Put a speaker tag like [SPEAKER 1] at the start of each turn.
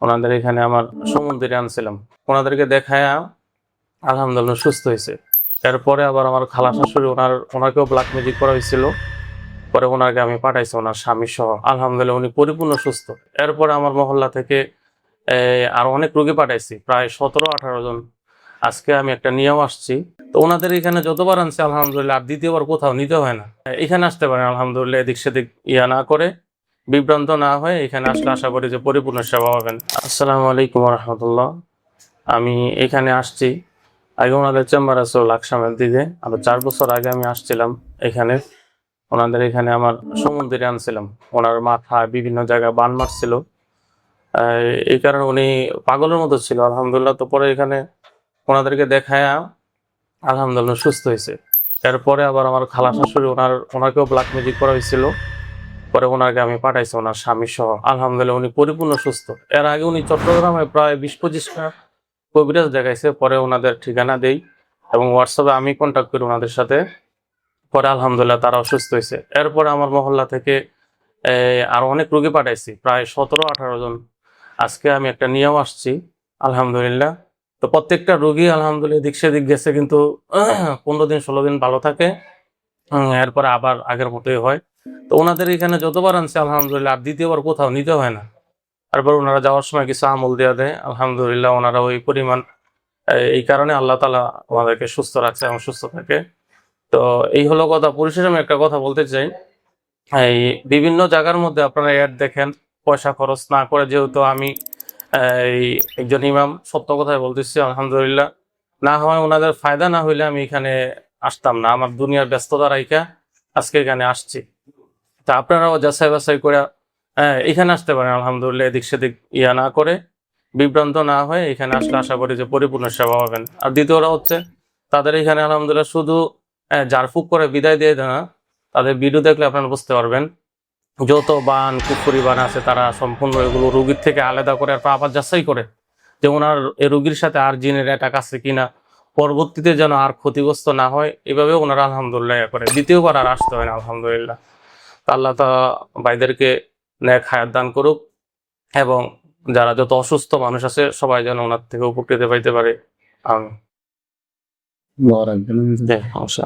[SPEAKER 1] ওনাদের এখানে আমার সমুদ্রে আনছিলাম। ওনাদেরকে দেখায়া আলহামদুলিল্লাহ সুস্থ হয়েছে। এরপরে আবার আমার খালা শাশুড়ি ওনাকেও ব্ল্যাক ম্যাজিক করা হয়েছিল। পরে ওনাকে আমি পাঠাইছি ওনার স্বামী সহ। আলহামদুলিল্লাহ উনি পরিপূর্ণ সুস্থ। এরপরে আমার মহল্লা থেকে আরো অনেক রোগী পাঠাইছি, প্রায় 17-18 জন। আজকে আমি একটা নিয়েও আসছি। তো ওনাদের এখানে যতবার আনছি আলহামদুলিল্লাহ আর দ্বিতীয়বার কোথাও নিতে হয় না। এখানে আসতে পারেন আলহামদুলিল্লাহ, এদিক সেদিক না করে, বিভ্রান্ত না হয়ে এখানে আসলে আশা করি যে পরিপূর্ণ সেবা পাবেন। আসসালামু আলাইকুম রহমতুল্লাহ। আমি এখানে আসছি, আগে ওনাদের চেম্বার আছে লাকসামের দিকে। আরো 4 বছর আগে আমি আসছিলাম এখানে। ওনাদের এখানে আমার সমুদ্রে আনছিলাম। ওনার মাথা বিভিন্ন জায়গায় বান মারছিল, এই কারণে উনি পাগলের মতো ছিল। আলহামদুলিল্লাহ তো পরে এখানে ওনাদেরকে দেখায়া আলহামদুলিল্লাহ সুস্থ হয়েছে। এরপরে আবার আমার খালা শাশুড়ি ওনাকেও ব্ল্যাক ম্যাজিক করা হয়েছিল। পরে ওনাকে আমি পাঠাইছি ওনার স্বামী সহ। আলহামদুলিল্লাহ উনি পরিপূর্ণ সুস্থ। এর আগে উনি চট্টগ্রামে প্রায় 20-25টা কবিরাজ দেখাইছে। পরে ওনাদের ঠিকানা দেই এবং হোয়াটসঅ্যাপে আমি কন্ট্যাক্ট করি ওনাদের সাথে। পরে আলহামদুলিল্লাহ তারা অসুস্থ হয়েছে। এরপরে আমার মহল্লা থেকে আরো অনেক রোগী পাঠাইছি, প্রায় 17-18 জন। আজকে আমি একটা নিয়েও আসছি আলহামদুলিল্লাহ। তো প্রত্যেকটা রোগী আলহামদুলিল্লাহ দিক সেদিক গেছে, কিন্তু 15-16 দিন ভালো থাকে। এরপরে আবার আগের মতোই হয়। তো ওনাদের এখানে যতবার আনছে আলহামদুলিল্লাহ আর দ্বিতীয়বার কোথাও নিতে হয় না। তারপর ওনারা যাওয়ার সময় কিছু আমল দেওয়া দেয়, আলহামদুলিল্লাহ ওনারা ওই পরিমাণ, এই কারণে আল্লাহ তাআলা আমাদেরকে সুস্থ রাখছে এবং সুস্থ থাকে। তো এই হলো কথা। পরিশেষে আমি একটা কথা বলতে চাই, এই বিভিন্ন জায়গার মধ্যে আপনারা অ্যাড দেখেন, পয়সা খরচ না করে, যেহেতু আমি এই একজন ইমাম, সত্য কথাই বলতেছি আলহামদুলিল্লাহ। না হয় ওনাদের ফায়দা না হইলে আমি এখানে আসতাম না। আমার দুনিয়ার ব্যস্ততা রাইখা আজকে এখানে আসছি। তা আপনারাও যাচাই বাছাই করে এখানে আসতে পারেন আলহামদুলিল্লাহ, এদিক সেদিক না করে, বিভ্রান্ত না হয়ে এখানে আসলে আশা করি যে পরিপূর্ণ সেবা পাবেন। আর দ্বিতীয়টা হচ্ছে, তাদের এখানে আলহামদুলিল্লাহ শুধু ঝাড়ফুঁক করে বিদায় দিয়ে দেয় না। তাদের ভিডিও দেখলে আপনারা বুঝতে পারবেন যত বান কুফরি বান আছে তারা সম্পূর্ণ এগুলো রোগীর থেকে আলাদা করে আবার যাচাই করে যে ওনার এই রোগীর সাথে আর জিনের অ্যাটাক আছে কিনা, পরবর্তীতে যেন আর ক্ষতিগ্রস্ত না হয়। এভাবে ওনারা আলহামদুলিল্লাহ করে দ্বিতীয়বার আর আসতে হয় না আলহামদুলিল্লাহ। আল্লাহ তা ভাইদেরকে নেক হায়াত দান করুক, এবং যারা যত অসুস্থ মানুষ আছে সবাই যেন ওনার থেকে উপকৃত পাইতে পারে। আমি
[SPEAKER 2] দোয়া রাখবেন।
[SPEAKER 1] জি, সমস্যা